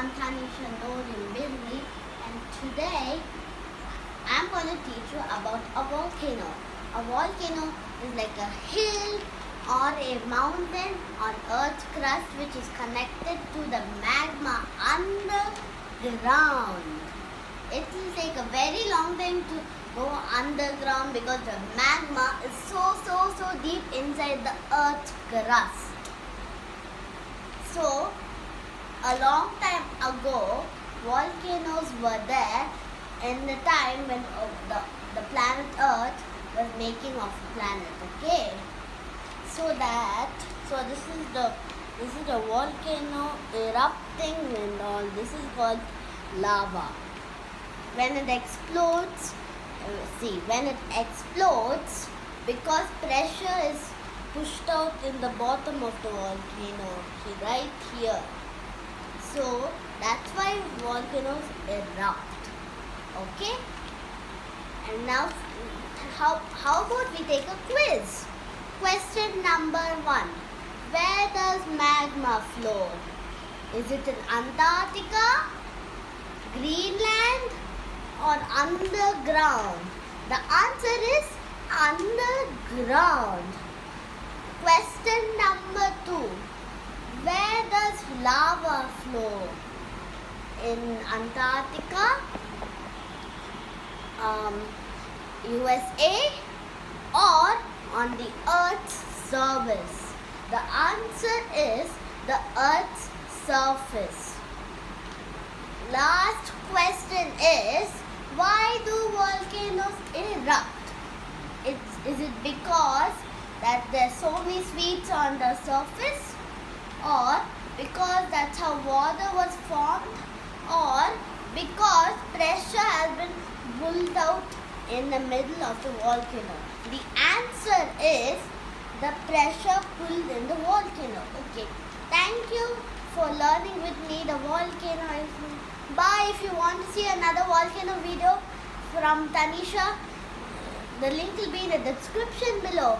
I'm Tanisha Norin Billy, and today I'm going to teach you about a volcano. A volcano is like a hill or a mountain on Earth's crust which is connected to the magma underground. It will take a very long time to go underground because the magma is so deep inside the Earth's crust. So, a long time ago, volcanoes were there in the time when the planet Earth was making of a planet. Okay, so this is the volcano erupting and all. This is called lava. When it explodes, because pressure is pushed out in the bottom of the volcano. See, right here. So that's why volcanoes erupt. Okay? And now, how about we take a quiz? Question number 1. Where does magma flow? Is it in Antarctica, Greenland, or underground? The answer is underground. Question number 2. Where does lava flow? In Antarctica, USA, or on the Earth's surface? The answer is the Earth's surface. Last question is, why do volcanoes erupt? Is it because that there's so many sweets on the surface, or because that's how water was formed, or because pressure has been pulled out in the middle of the volcano? The answer is the pressure pulled in the volcano. Okay, thank you for learning with me the volcano. Bye. If you want to see another volcano video from Tanisha, the link will be in the description below.